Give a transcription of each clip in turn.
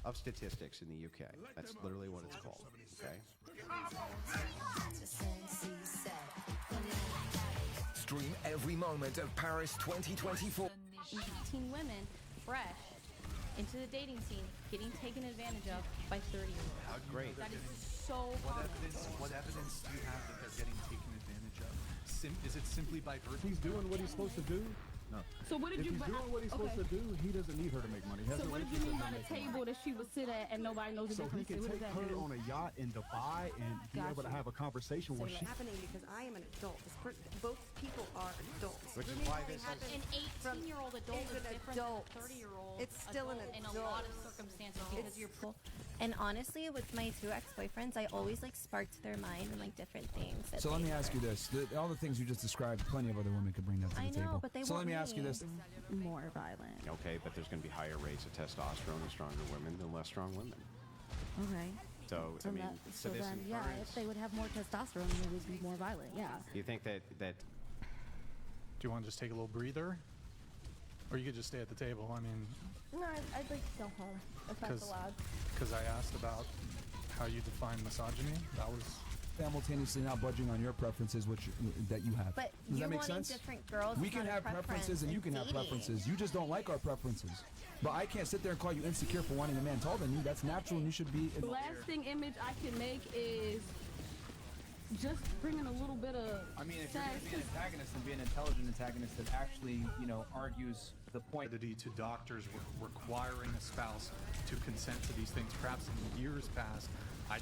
of statistics in the UK. That's literally what it's called. Okay. Stream every moment of Paris 2024. 18 women fresh into the dating scene getting taken advantage of by 30-year-olds. Great. That is so common. What evidence do you have that they're getting taken advantage of? Is it simply by virtue? He's doing what he's supposed to do. No. So what did if you? he's doing what he's supposed to do, he doesn't need her to make money. So what did you mean by the table that she would sit at and nobody knows the So he difference? can take her on a yacht in Dubai and be able to have a conversation where she. Happening because I am an adult. Both people are adults. Which is why this is. An 18-year-old adult is different than a 30-year-old. It's still an in adult. a lot of circumstances because you're. And honestly, with my two ex-boyfriends, I always like sparked their mind and like different things. So let me ask you this: all the things you just described, plenty of other women could bring that to the I know, table. but they so let want me ask you me. this: More violent. Okay, but there's going to be higher rates of testosterone in stronger women than less strong women. Okay. So I mean, So this then, yeah, infers- if they would have more testosterone, they would be more violent. Yeah. You think that Do you want to just take a little breather? Or you could just stay at the table. I mean, No, I'd like to go home if that's allowed. because I asked about how you define misogyny. That was simultaneously not budging on your preferences, that you have. But Does you that make wanting sense? different girls. We is can not a have preferences and you can have dating. preferences. You just don't like our preferences. But I can't sit there and call you insecure for wanting a man taller than you. That's natural and you should be. The last thing image I can make is just bringing a little bit of. I mean, if you're going to be an antagonist and be an intelligent antagonist that actually, argues the point. to doctors requiring a spouse to consent to these things, perhaps in years past. I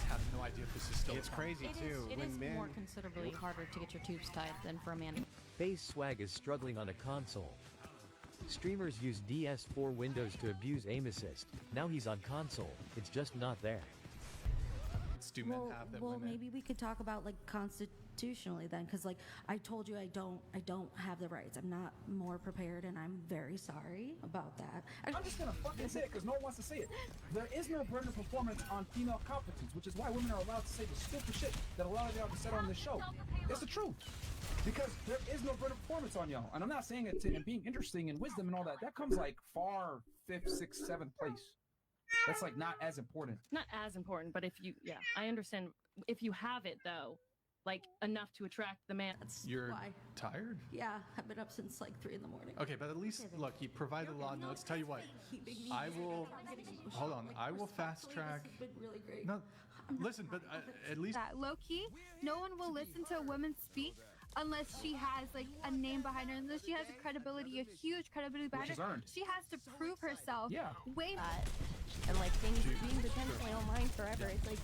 have no idea if this is still. it's crazy too It when is men. more considerably harder to get your tubes tied than for a man. Base Swag is struggling on a console. Streamers use DS4 Windows to abuse aim assist. Now he's on console. It's just not there. Do men have that women? Maybe we could talk about like constitutionally then, because like I told you, I don't have the rights. I'm not more prepared, and I'm very sorry about that. I'm just going to fucking say it because no one wants to say it. There is no burden of performance on female competence, which is why women are allowed to say the stupid shit that a lot of y'all have said on this show. It's the truth. Because there is no burden of performance on y'all. And I'm not saying it to being interesting and wisdom and all that. That comes like far 5th, 6th, 7th place. That's like not as important. Not as important, but I understand. If you have it though, like enough to attract the man. That's You're why. tired? Yeah, I've been up since like 3 a.m. Okay, but at least look, you provided a lot of notes. Tell you what, I will. Hold on, I will fast track. This has been really great. No, listen, but at least. That low key, no one will listen to a woman speak unless she has like a name behind her, unless she has a credibility, a huge credibility behind her. earned. She has to prove herself. Yeah. Way And like things being potentially online forever. It's like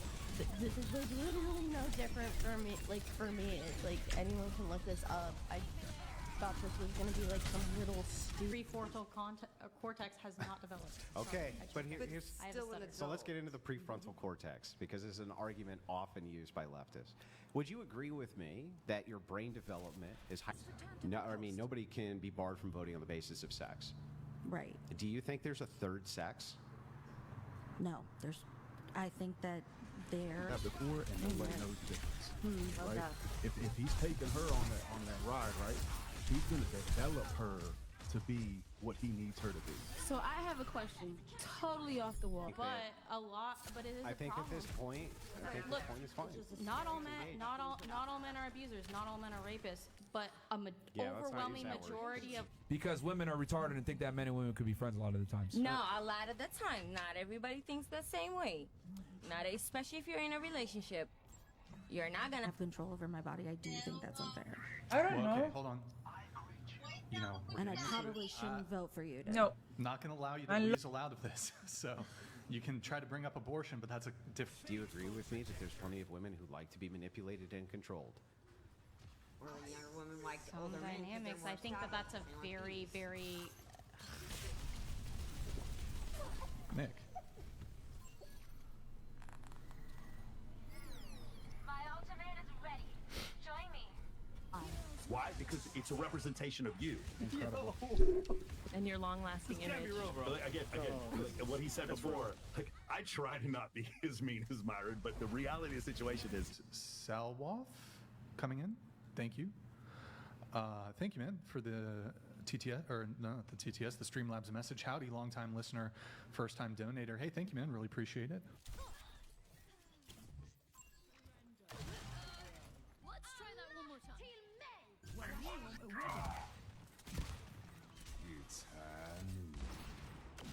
this is like literally no different for me. Like for me, it's like anyone can look this up. I thought this was gonna be like some little stupid. Prefrontal cortex has not developed. Okay, but here's. I have Still a an stutter. So let's get into the prefrontal cortex because it's an argument often used by leftists. Would you agree with me that your brain development is high? No, I mean nobody can be barred from voting on the basis of sex. Right. Do you think there's a third sex? No, I think that there. Before and nobody knows the difference. Right? If he's taking her on that ride, right? He's gonna develop her to be what he needs her to be. So I have a question, totally off the wall. But it is I a think problem. at this point, Look, this point is fine. Not all men are abusers. Not all men are rapists. But let's not use overwhelming that word. majority of Because women are retarded and think that men and women could be friends a lot of the times. No, a lot of the time, not everybody thinks the same way. Not especially if you're in a relationship. You're not gonna have control over my body. I do think that's unfair. I don't know. Okay, hold on. And I probably shouldn't vote for you. Not going to allow you to weasel out of this. So you can try to bring up abortion, but that's a different. Do you agree with me that there's plenty of women who like to be manipulated and controlled? Or a younger woman like some older men 'cause they're dynamics. more I think that that's a very, very. Nick. My ultimate is ready. Join me. Why? Because it's a representation of you. Incredible. And your long-lasting image. Again, like what he said before. Like I try to not be as mean as Myron, but the reality of the situation is. Salwoff coming in. Thank you. Thank you, man, for the TTS, or no, not the TTS, the Streamlabs message. Howdy, long-time listener, first-time donator. Hey, thank you, man. Really appreciate it. Let's try that one more time. It's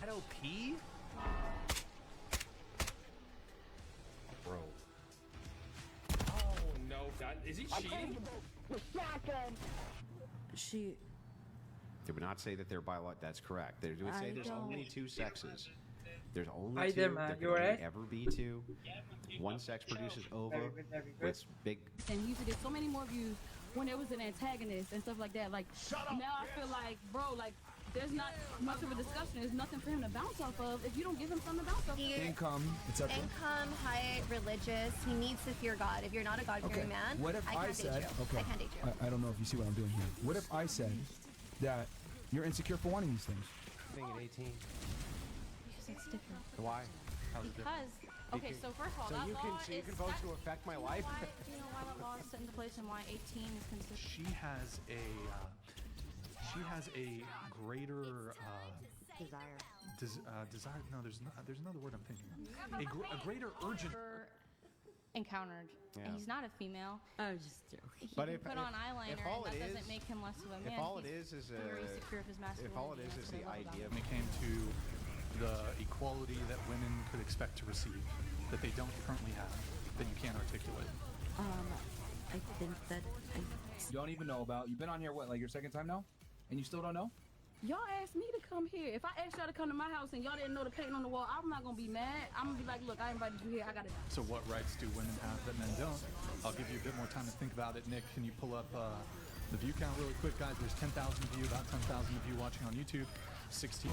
At OP? Bro. Oh no, is he cheating? She. They would not say that they're biological. That's correct. They would say there's only two sexes. There's only Hi two. there, man. There You can only alright? ever be two. One sex produces ova. It's big. And he used to get so many more views when there was an antagonist and stuff like that. Like now I feel like, bro, like there's not much of a discussion. There's nothing for him to bounce off of if you don't give him something to bounce off of. Income, etc. Income, height, religious. He needs to fear God. If you're not a God-fearing man, What if I can't said, date you. okay, I can't date you. I don't know if you see what I'm doing here. What if I said that you're insecure for wanting these things? Thing at 18. Because it's different. Why? Because, okay, so first of all, So that you law can is vote to affect my life. Do you know why that law is set into place and why 18 is considered? She has a greater Desire. desire. No, there's another word I'm thinking of. A greater urgent. Encountered, Yeah. and he's not a female. I'm just joking. He But can if- put if- on eyeliner, if all and that it doesn't is- make him less of a man. If all it He's is very secure of his masculinity. if all it is That's the what I love about idea When it came to the equality that women could expect to receive, that they don't currently have, that you can't articulate. I think that You don't even know about. You've been on here, what, like your second time now? And you still don't know? Y'all asked me to come here. If I asked y'all to come to my house and y'all didn't know the painting on the wall, I'm not gonna be mad. I'm gonna be like, look, I invited you here. I gotta. So what rights do women have that men don't? I'll give you a bit more time to think about it. Nick, can you pull up the view count really quick, guys? There's 10,000 of you, about 10,000 of you watching on YouTube. 16.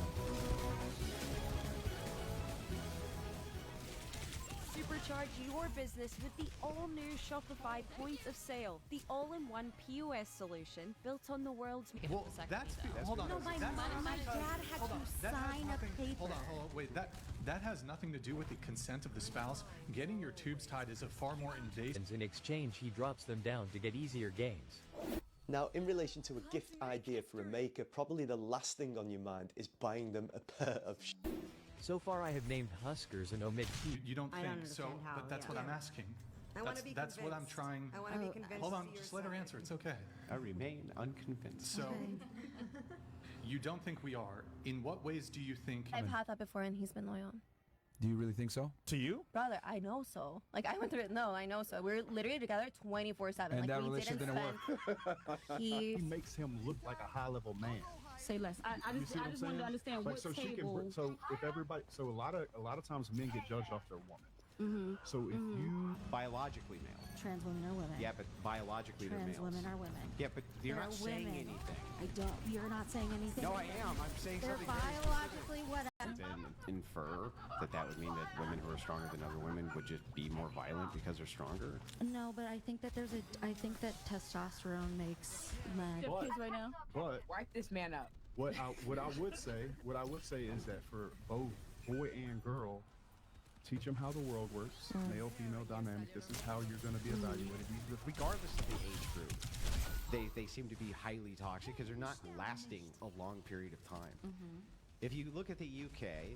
Supercharge your business with the all-new Shopify point of sale, the all-in-one POS solution built on the world's. Well, hold on. No, my dad had to sign a paper. Hold on. Wait, that has nothing to do with the consent of the spouse. Getting your tubes tied is a far more invasive. In exchange, he drops them down to get easier gains. Now, in relation to a gift idea for a maker, probably the last thing on your mind is buying them a pair of So far, I have named Huskers and omit You don't I think don't so? understand how, But that's what yeah. I'm asking. I want to be That's what I'm convinced. trying. I want to be convinced. Hold on, to see just your let her side. answer. It's okay. I remain unconvinced. So, you don't think we are. In what ways do you think? I've had that before, and he's been loyal. Do you really think so? To you? Brother, I know so. Like, I went through it. No, I know so. We're literally together 24/7. And like, that we relationship didn't didn't spend. He makes him look like a high-level man. Say less. I You just see what I'm wanted to saying? understand Like, what so she table. can. So if everybody, so a lot of times men get judged off their woman. Mm-hmm. So if you biologically male. trans women are women. Yeah, but biologically they're Trans males. women are women. Yeah, but you're They're not saying women. anything. I don't. You're not saying anything. No, I am. I'm saying They're something very biologically what? Then infer that would mean that women who are stronger than other women would just be more violent because they're stronger. No, but I think that there's a. I think that testosterone makes men. Chef kiss right now. But Wipe this man up. what I would say is that for both boy and girl, teach them how the world works, male female dynamic. This is how you're going to be evaluated. Regardless of the age group, they seem to be highly toxic because they're not lasting a long period of time. If you look at the UK,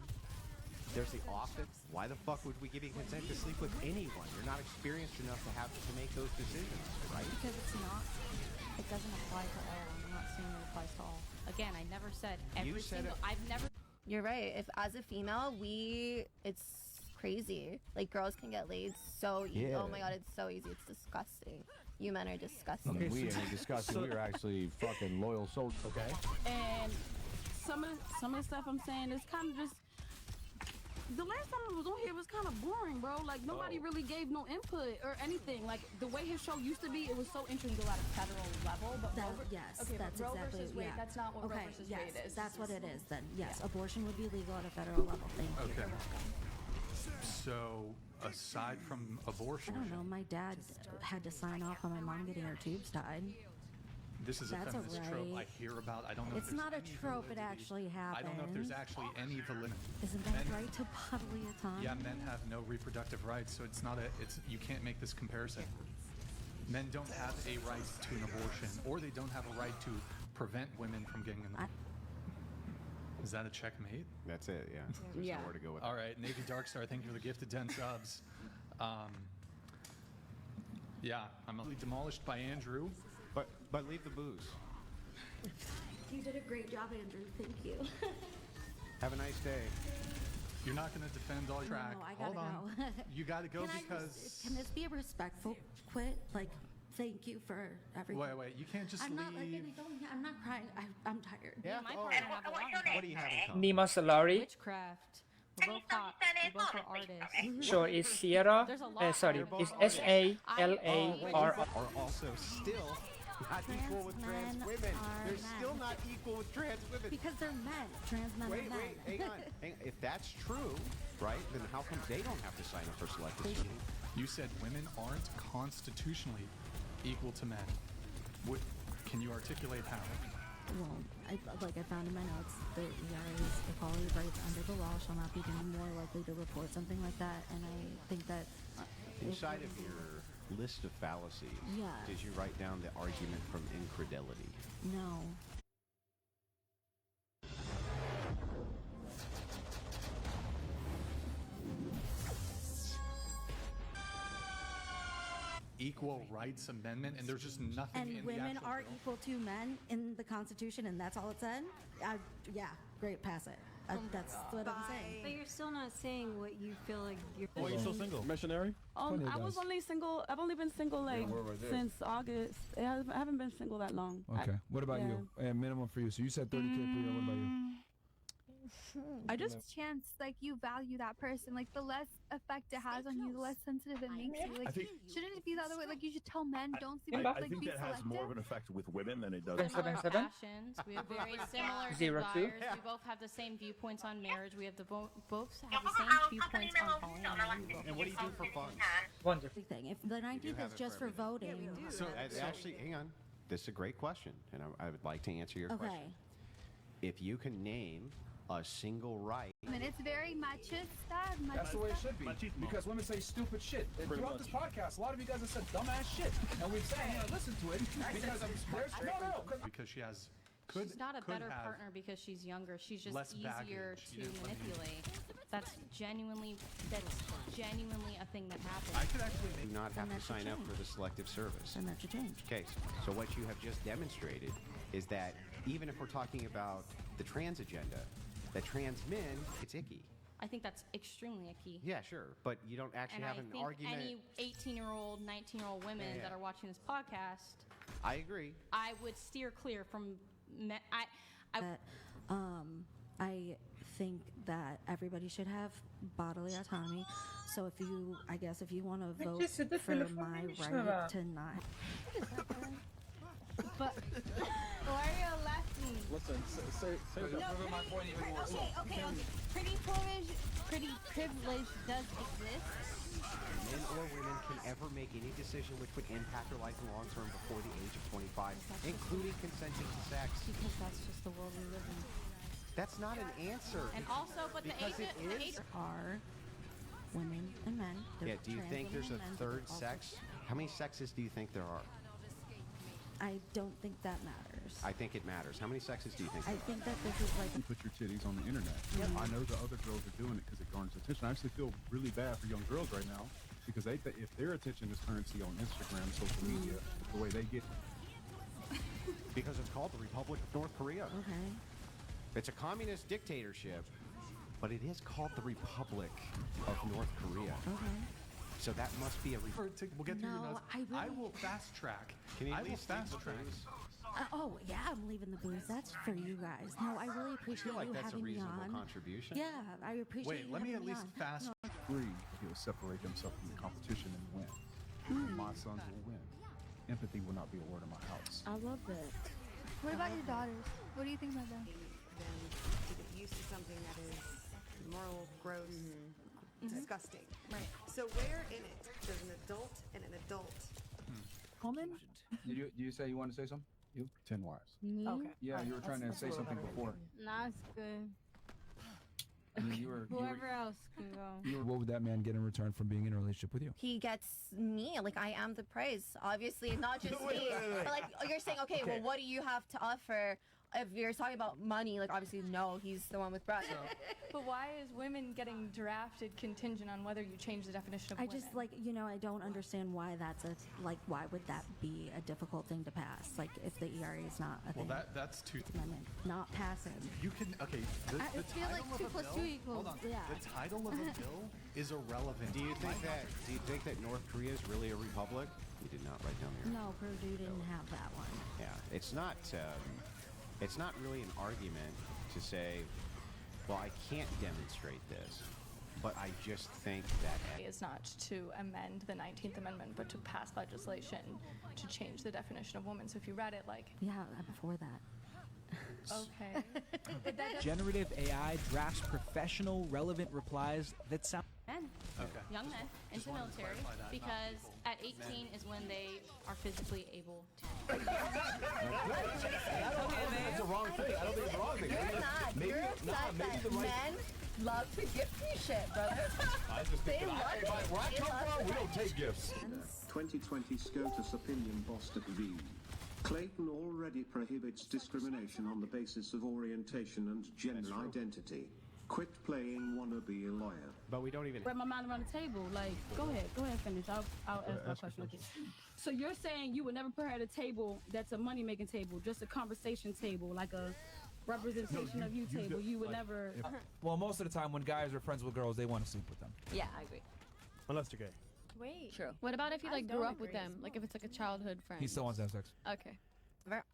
there's the office. Why the fuck would we give you consent to sleep with anyone? You're not experienced enough to make those decisions, right? Because it's not. It doesn't apply to all. I'm not saying it applies to all. Again, I never said every said single. it. I've never. You're right. If as a female, it's crazy. Like, girls can get laid so easy. Yeah. Oh my god, it's so easy. It's disgusting. You men are disgusting. Okay, we ain't discussing. We are actually fucking loyal soldiers. Okay. And some of the stuff I'm saying is kind of just. The last time I was on here was kind of boring, bro. Like, nobody really gave no input or anything. Like, the way his show used to be, it was so interesting to go at a federal level. But Yes, okay, that's but Roe exactly. versus Wade, Yeah. that's not what okay, Roe versus yes, Wade is. that's what it is. Then yes, abortion would be legal at a federal level. Thank you. Okay. So, aside from I abortion, don't know. My dad had to sign off on my mom getting her tubes tied. this is a That's feminist a trope I right. hear about. I don't know. It's if there's not a any trope. It validity. actually happens. I don't know if there's actually any validity. Isn't that right to bodily autonomy? Yeah, men have no reproductive rights, so it's not a. It's you can't make this comparison. Men don't have a right to an abortion, or they don't have a right to prevent women from getting in the... Is that a checkmate? That's it, yeah. There's Yeah. nowhere to go with All right, Navy Darkstar, thank you for the gifted 10 subs. Yeah, I'm demolished by Andrew. But leave the booze. You did a great job, Andrew. Thank you. Have a nice day. You're not going to defend all track. No, I gotta Hold on. go. You got to go Can because... can this be a respectful quit? Like, thank you for everything. Wait, you can't just I'm not like leave. I'm not crying. I'm tired. Yeah, my partner have a lot. What do you have in common? Nemo Solari. Witchcraft. We're both hot. We both are artists. So it's Sierra. There's a lot. Sorry, it's SALAR. Are also still not equal with trans women. They're still not equal with trans women. Because they're men. Trans men Wait, are men. hang on. If that's true, right, then how come they don't have to sign up for selective screening? You said women aren't constitutionally equal to men. Can you articulate how? Well, I found in my notes, the ERA's equality of rights under the law shall not be deemed more likely to report something like that, and I think that... Inside of your list of fallacies, Yeah. did you write down the argument from incredulity? No. Equal Rights Amendment, and there's just nothing And in women the actual are bill. equal to men in the Constitution, and that's all it said? Yeah, great, pass it. That's what I'm saying. But you're still not saying what you feel like you're. Why are you still single? Missionary? I was only single. I've only been single like we're right there. since August. I haven't been single that long. Okay. What about you? And minimum for you. So you said 30K per year. What about you? I just chance like you value that person, like the less effect it has on you, the less sensitive it makes you. Like, shouldn't it be the other way? Like you should tell men, don't see I like think be that has selective. more of an effect with women than it does. Similar passions. We have very similar 02. desires. We both have the same viewpoints on marriage. We have both have the same viewpoints on polyamory. And what do you do for fun? Wonderful. Thing. If the 19th is just for voting, So actually, hang on. This is a great question, and I would like to answer your question. okay. If you can name a single right, I mean, it's very machist. That's the way it should be. Because women say stupid shit. And throughout this podcast, a lot of you guys have said dumbass shit. And we've said, listen to it. Because Because she has... She's not a could better have partner because she's younger. She's just less easier baggage. to You didn't let me- manipulate. That's genuinely a thing that happens. I could actually do not have Then to that should sign up change. for the selective service. And that should change. Okay, so what you have just demonstrated is that even if we're talking about the trans agenda, that trans men, it's icky. I think that's extremely icky. Yeah, sure, but you don't actually And have I an think argument. any 18-year-old, 19-year-old women Yeah. that are watching this podcast, I agree. I would steer clear from. I think that everybody should have bodily autonomy. So if you want to vote for my right to not. But why are you laughing? Listen, say Okay. Pretty privilege does exist. Men or women can ever make any decision which would impact their life in the long term before the age of 25, including consenting to sex. Because that's just the world we live in. That's not an answer. And also, but the Because age are women and men. Yeah, do you Trans think there's a women and men, third also- sex? How many sexes do you think there are? I don't think that matters. I think it matters. How many sexes do you think I there think that this is like. You put your titties on the internet. I know the other girls are doing it because it garners attention. I actually feel really bad for young girls right now because they if their attention is currency on Instagram, social media, the way they get are? Because it's called the Republic of North Korea. Okay. It's a communist dictatorship, but it is called the Republic of North Korea. Okay. So that must be a... We'll get through your No, notes. I I will fast track. Can you I at will least leave fast the track. booze? Oh yeah, I'm leaving the booze. That's for you guys. No, I really I appreciate feel like you that's a having me reasonable on. contribution. Yeah, I appreciate. Wait, you let me having at least on. fast. No. free, he'll separate himself from the competition and win. My sons will win. Empathy will not be a word in my house. I love that. What about your daughters? What do you think about them? Then to get used to something that is moral, gross, disgusting. Right. So where in it does an adult and an adult? Woman? Did you say you want to say something? You? 10 wives. Me? Okay. Yeah, you were trying to say something before. Nah, it's good. Whoever else can go. What would that man get in return from being in a relationship with you? He gets me, like I am the prize. Obviously, not just Wait, me. wait, wait. But like you're saying, okay, well, what do you have to offer? If you're talking about money, like obviously, no, he's the one with bread. But why is women getting drafted contingent on whether you change the definition of I women? just like, you know, I don't understand why that's why would that be a difficult thing to pass? Like if the ERA is not a thing. Well, that's two. Amendment, not passing. You can okay. The I feel title like of 2 a plus bill. 2 equals- Hold on. yeah. The title of a bill is irrelevant. Do you think that North Korea is really a republic? We did not write down here. No, Purdue didn't have that one. Yeah, it's not. It's not really an argument to say, well, I can't demonstrate this, but I just think that Is not to amend the 19th Amendment, but to pass legislation to change the definition of woman. So if you read it like, Yeah, before that. okay. But that Generative AI drafts professional, relevant replies that sound. men, young men, into the military because at 18 is when they are physically able to. That's the wrong thing. I don't think it's the wrong thing. You're not. Maybe, You're upset that men love to gift you shit, brother. I just think They that love it. where I They come love from, we it. don't take gifts. 2020 SCOTUS opinion Boston v. Clayton already prohibits discrimination on the basis of orientation and gender identity. Quit playing wannabe lawyer. But we don't even. Wrap my mind around the table. Like, go ahead, finish. I'll ask my question. Okay. So you're saying you would never put her at a table that's a money-making table, just a conversation table, like a representation of you table. You would never. Well, most of the time when guys are friends with girls, they want to sleep with them. Yeah, I agree. Unless they're gay. Wait. True. What about if you like I grew don't up with agree. them? Like if it's like a childhood friend. He still wants to have sex. Okay.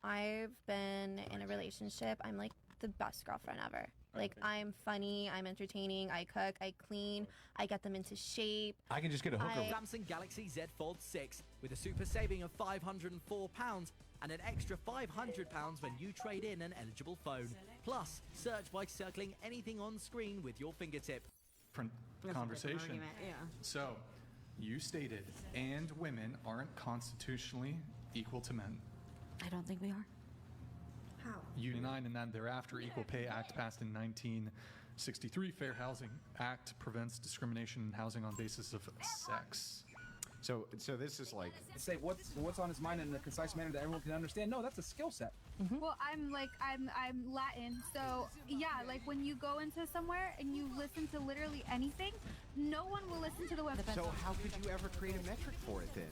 I've been in a relationship. I'm like the best girlfriend ever. Like I'm funny, I'm entertaining, I cook, I clean, I get them into shape. I can just get a hooker. Samsung Galaxy Z Fold 6 with a super saving of £504 and an extra £500 when you trade in an eligible phone. Plus, search by circling anything on screen with your fingertip. Different conversation. So, you stated, and women aren't constitutionally equal to men. I don't think we are. How? U9 and then thereafter Equal Pay Act passed in 1963. Fair Housing Act prevents discrimination in housing on basis of sex. So this is like say what's on his mind in a concise manner that everyone can understand. No, that's a skill set. Well, I'm Latin, so yeah, like when you go into somewhere and you listen to literally anything, no one will listen to the web. So how could you ever create a metric for it then?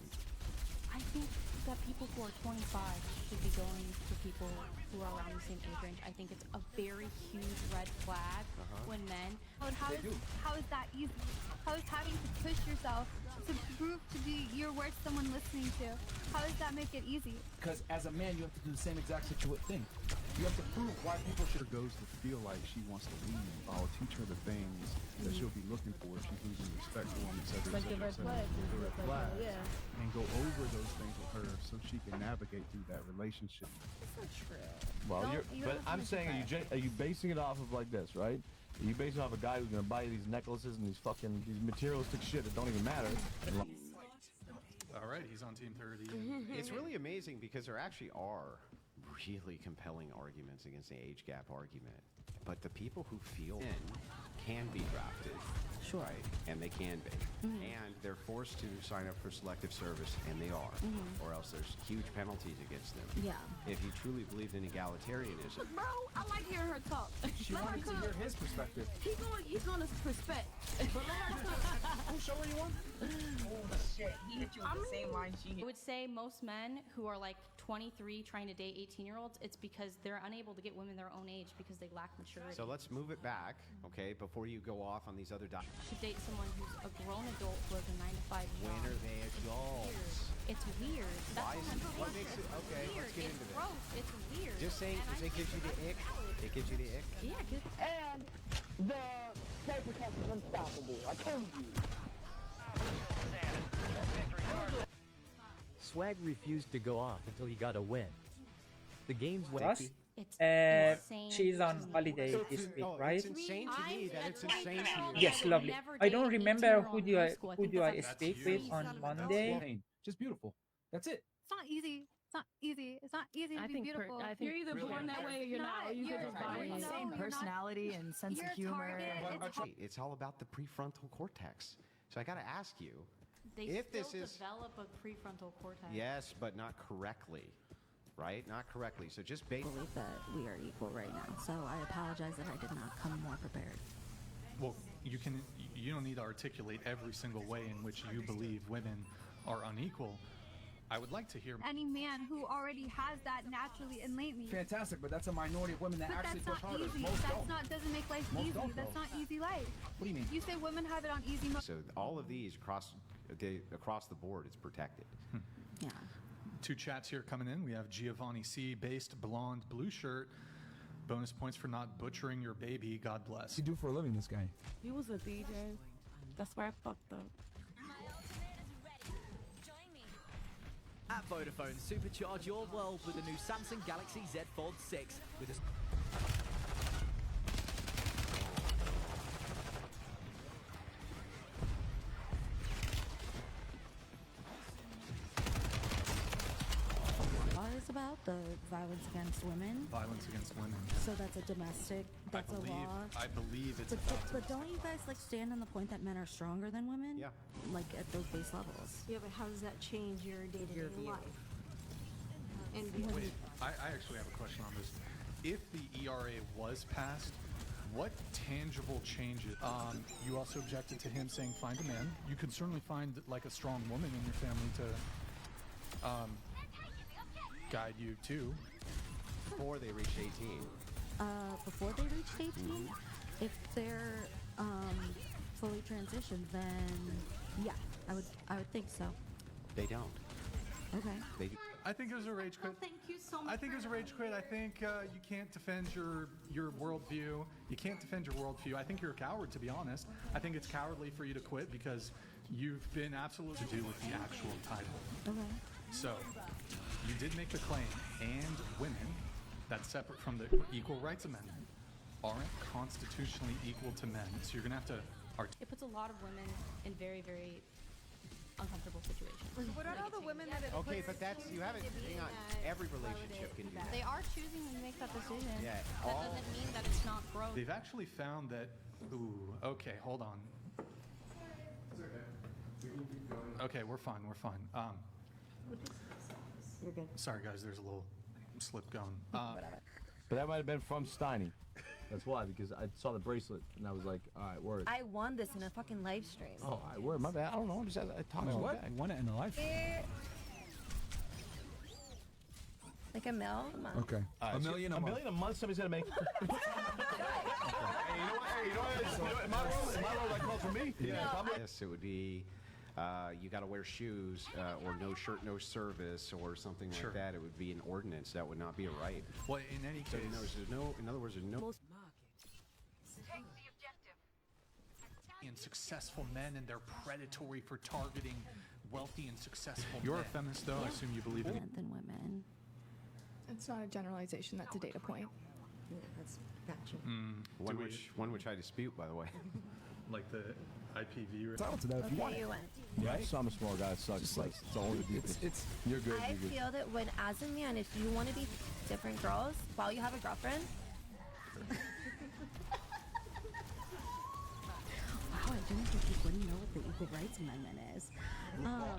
I think that people who are 25 should be going for people who are around the same age range. I think it's a very huge red flag when men. How is that easy? How is having to push yourself to prove to be you're worth someone listening to? How does that make it easy? Because as a man, you have to do the same exact thing. You have to prove why people should. Goes to feel like she wants to leave. I'll teach her the things that she'll be looking for if she's losing respect for him, etc. Like the red flag. The red flag. Yeah. And go over those things with her so she can navigate through that relationship. That's not true. Well, You but don't I'm have to saying, are you basing it off of like this, right? Are you basing it off a guy who's gonna buy you these necklaces and these materialistic shit that don't even matter? All right, he's on team 30. It's really amazing because there actually are really compelling arguments against the age gap argument. But the people who feel men can be drafted. Sure. Right? And they can be. And they're forced to sign up for selective service, and they are. Or else there's huge penalties against them. Yeah. If you truly believed in egalitarianism. Bro, I like hearing her talk. She wanted to hear his perspective. He's going to respect. But let her talk. Who show her you want? Oh shit, he hit you with the same line she I hit. would say most men who are like 23 trying to date 18-year-olds, it's because they're unable to get women their own age because they lack maturity. So let's move it back, okay, before you go off on these other To date someone who's a grown adult who has a 9-to-5 job. When are they adults? It's weird. That's Why is it? What it's makes it? Okay, weird. let's get It's into this. gross. It's weird. Just saying, And it gives you the ick. It gives you the ick. Yeah. And the paper cut is unstoppable. I told you. Swag refused to go off until he got a win. The game's Plus, insane she's on holiday So this to- week, oh, right? It's insane to me that it's insane to you. Yes, lovely. I don't remember who do I speak with on Monday. Just beautiful. That's it. It's not easy It's not easy. It's not easy to be beautiful. I think you're either born that way or you're not. Or you could just buy it. Same personality and sense of humor. It's all about the prefrontal cortex. So I got to ask you, They if still this is develop a prefrontal cortex. yes, but not correctly, right? Not correctly. So just based. I believe that we are equal right now. So I apologize that I did not come more prepared. Well, you don't need to articulate every single way in which you believe women are unequal. I would like to hear Any man who already has that naturally innately. Fantastic, but that's a minority of women that But actually that's push not harder. easy. Most That's don't. not doesn't make life Most easy. don't, That's though. not easy life. What do you mean? You say women have it on easy mode. So all of these across the board, it's protected. Yeah. 2 chats here coming in. We have Giovanni C, based blonde blue shirt. Bonus points for not butchering your baby. God bless. What's he do for a living, this guy? He was a DJ. That's where I fucked up. At Vodafone, supercharge your world with the new Samsung Galaxy Z Fold 6 with a... Law is about the violence against women. Violence against women. So that's a domestic, that's a law. I believe it's But don't you guys like stand on the point that men are stronger than women? Yeah. Like at those base levels. Yeah, but how does that change your day-to-day life? And Wait, I actually have a question on this. If the ERA was passed, what tangible changes? You also objected to him saying find a man. You could certainly find like a strong woman in your family to guide you too. Before they reach 18. Before they reach 18, if they're fully transitioned, then yeah, I would think so. They don't. Okay. They. I think it was a rage quit. thank you so much. I think it was a rage quit. I think you can't defend your worldview. You can't defend your worldview. I think you're a coward, to be honest. I think it's cowardly for you to quit because you've been absolutely to do with the actual title. Okay. So, you did make the claim, and women, that's separate from the Equal Rights Amendment, aren't constitutionally equal to men. So you're going to have to... It puts a lot of women in very, very uncomfortable situations. What are all the women that it Okay, puts but that's you haven't. Hang on. Every relationship can do that. They are choosing to make that decision. Yeah, That all- doesn't mean that it's not growth. They've actually found that... Ooh, okay, hold on. Okay, we're fine, we're fine. You're good. Sorry, guys, there's a little slip going. But that might have been from Steiny. That's why, because I saw the bracelet and I was like, all right, word. I won this in a fucking live stream. Oh, all right, word. My bad. I don't know. I'm just I talked so What? back. Won it in the life. Like a mil a month. Okay. All $1 million a a month. million a month. Somebody's gonna make. Hey, you know what? In my world, that calls for me. Yeah. Yes, it would be. You got to wear shoes, or no shirt, no service, or something like that. It would be an ordinance. That would not be a right. Well, in any So case, there's no. In other words, there's no. and successful men, and they're predatory for targeting wealthy and successful You're men. a feminist, though. I assume you believe in. Than women. It's not a generalization, that's a data point. Yeah, that's factual. One which I dispute, by the way. Like the IPV. Entitled to that if you want Okay, it. you win. Yeah, some small guys suck. Just Like, like- it's all It's You're good. I You're good. feel that when, as a man, if you want to be different girls while you have a girlfriend, Wow, I don't think you wouldn't know what the Equal Rights Amendment is.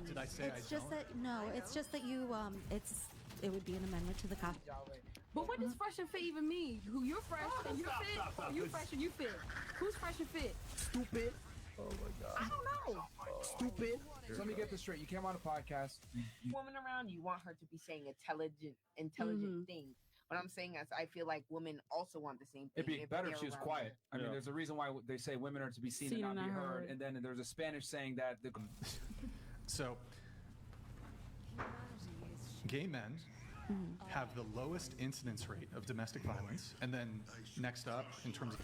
Did I say it's I just don't? that no, it's just that you it would be an amendment to the cop. But what does fresh and fit even mean? Who you're fresh and you're fit, or you fresh and you fit? Who's fresh and fit? Stupid. Oh my god. I don't know. Stupid. So let me get this straight. You came on a podcast. Woman around, you want her to be saying intelligent things. What I'm saying is, I feel like women also want the same thing. It'd be better they're if she was around quiet. her. I mean, there's a reason why they say women are to be seen and not be heard. And then there's a Spanish saying that the So, gay men have the lowest incidence rate of domestic violence, and then next up, in terms of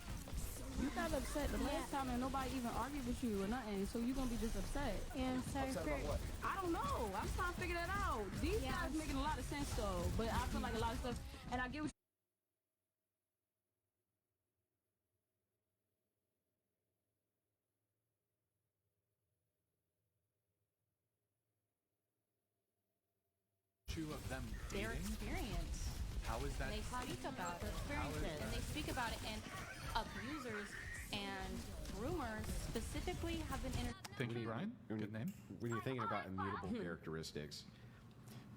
You got upset the last time and nobody even argued with you or nothing, so you're gonna be just upset. And so I don't know. I'm trying to figure that out. These guys making a lot of sense though, but I feel like a lot of stuff, and I get what issue of them their dating? experience. How is that? And they speak about it. And they speak about it, and abusers and groomers specifically have been Thank you, Brian. Good name. When you're thinking about immutable characteristics,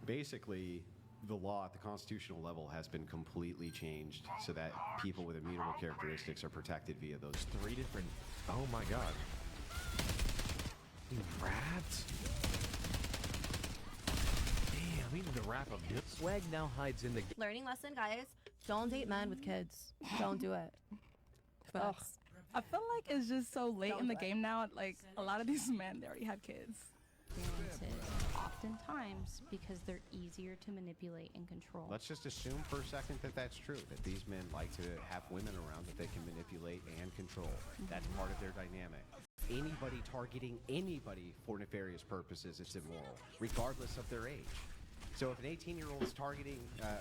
basically the law at the constitutional level has been completely changed so that people with immutable characteristics are protected via those 3 different. Oh my god. You rapped? Damn, even the rap of this. Swag now hides in the. Learning lesson, guys. Don't date men with kids. Don't do it. Ugh. I feel like it's just so late in the game now. Like a lot of these men, they already have kids. experiences, oftentimes because they're easier to manipulate and control. Let's just assume for a second that that's true, that these men like to have women around that they can manipulate and control. That's part of their dynamic. Anybody targeting anybody for nefarious purposes, it's immoral, regardless of their age. So if an 18-year-old is targeting,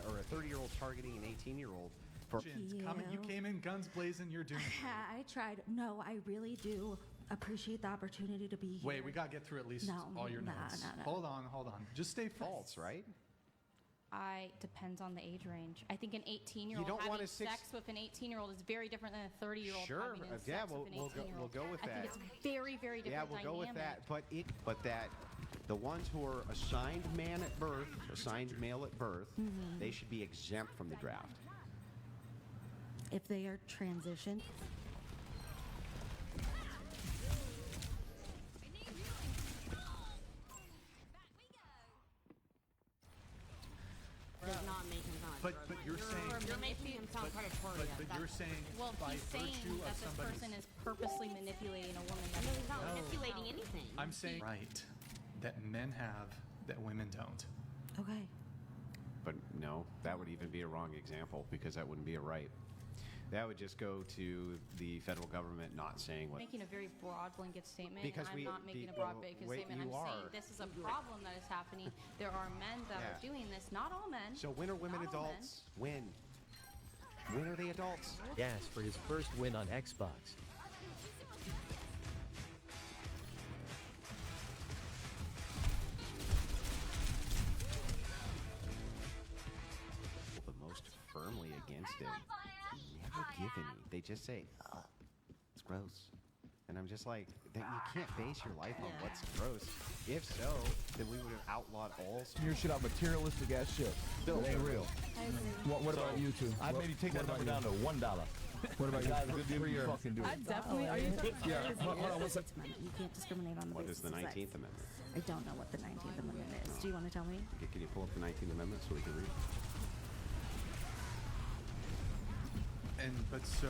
or a 30-year-old targeting an 18-year-old for... You came in guns blazing, you're doing it. I tried. No, I really do appreciate the opportunity to be here. Wait, we gotta get through at least all your notes. Hold on. Just stay false, right? Depends on the age range. I think an 18-year-old having sex with an 18-year-old is very different than a 30-year-old having sex with an 18-year-old. We'll go with that. I think it's very, very different. Yeah, we'll go with that. But that the ones who are assigned man at birth, assigned male at birth, they should be exempt from the draft. If they are transitioned. Does not make him sound like But you're saying you're making him sound predatory. But you're saying well, by he's saying virtue that of this somebody's person is purposely manipulating a woman. No, he's not manipulating anything. I'm saying right that men have that women don't. Okay. But no, that would even be a wrong example because that wouldn't be a right. That would just go to the federal government not saying what. Making a very broad blanket statement. Because I'm not making a broad blanket statement. I'm saying this is a problem that is happening. There are men that are doing this. Not all men. So when are women adults? When? When are they adults? Gas for his first win on Xbox. The most firmly against it. Never give any. They just say, "Ugh, it's gross," and I'm just like, that you can't base your life on what's gross. If so, then we would have outlawed all. Your shit out materialistic ass shit. It ain't real. What about you two? I'd maybe take that number down to $1. What about you? Guys, good deal for you fucking do it. I definitely. Are you? Yeah. Hold on. What's that? You can't discriminate on the What basis is the of sex. 19th Amendment? I don't know what the 19th Amendment is. Do you want to tell me? Can you pull up the 19th Amendment so we can read? But so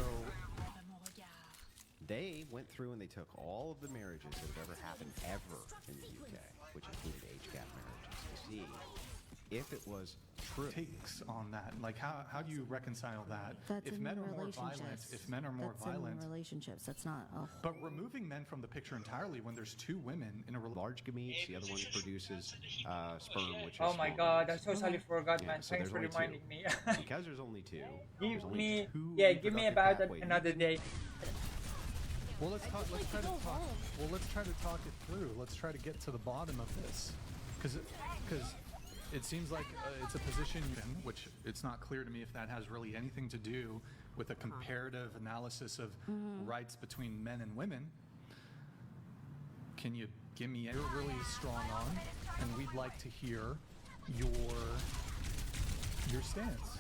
they went through and they took all of the marriages that have ever happened ever in the UK, which included age gap marriages, to see if it was true. Takes on that, like how do you reconcile that? That's If men are more violent, if men are more violent, in relationships. That's not. But removing men from the picture entirely when there's two women in a large gametes, the other one produces sperm, which is oh my small god, I gametes. totally forgot, Yeah, man. so Thanks there's for only reminding two. me. Because there's only two. Give there's only me, two give me reproductive about pathways. another day. Well, let's try to talk it through. Let's try to get to the bottom of this, because it seems like it's a position which it's not clear to me if that has really anything to do with a comparative analysis of rights between men and women. Can you give me? You're really strong on, and we'd like to hear your stance.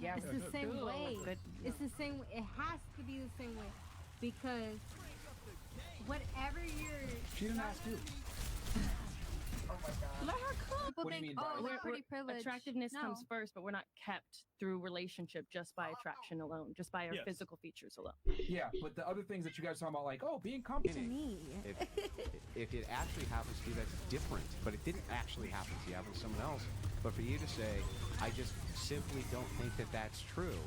Yeah, it's the same way. It's the same way. It has to be the same way because whatever you're. She didn't ask you. Oh my god. Let her cook. People What do you think, mean by oh, that? we're pretty privileged. Attractiveness No. comes first, but we're not kept through relationship just by attraction alone, just by our Yes. physical features alone. Yeah, but the other things that you guys are talking about, like, oh, being competent. If it actually happens to you, that's different. But it didn't actually happen to you. It happened to someone else. But for you to say, I just simply don't think that that's true.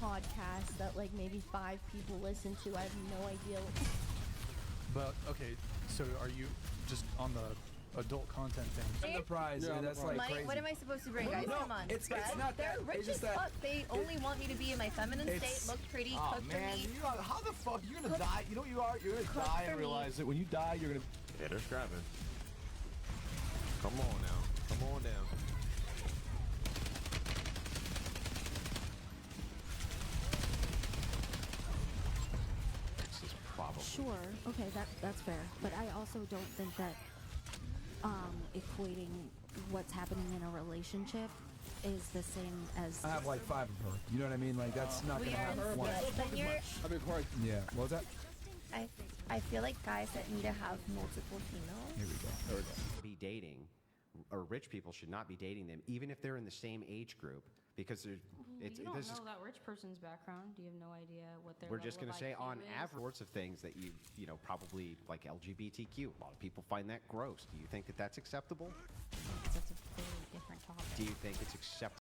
Podcast that like maybe 5 people listen to. I have no idea. But okay, so are you just on the adult content thing. Enterprise, yeah, that's like crazy. What am I supposed to bring, guys? No, Come on. it's Fred, not they're that. rich It's as just that. fuck. They only want me to be in my feminine state, look pretty, Oh cook for man, me. how the fuck you're gonna die? You know what you are? You're gonna Cook die for and me. realize that when you die, you're gonna. Yeah, they're scrapping. Come on now. Come on down. This is probably Sure. Okay, that's fair. But I also don't think that equating what's happening in a relationship is the same as. I have like 5 of her. You know what I mean? Like that's not gonna happen. One. But you're, I've been quiet. Yeah. What was that? I feel like guys that need to have multiple females. Here we go. There we go. be dating, or rich people should not be dating them, even if they're in the same age group, because there's. It's, you don't this know is, that rich person's background. You have no idea what their. we're just going to say on average sorts of things that you know probably like LGBTQ. A lot of people find that gross. Do you think that that's acceptable? That's a very different topic. Do you think it's acceptable?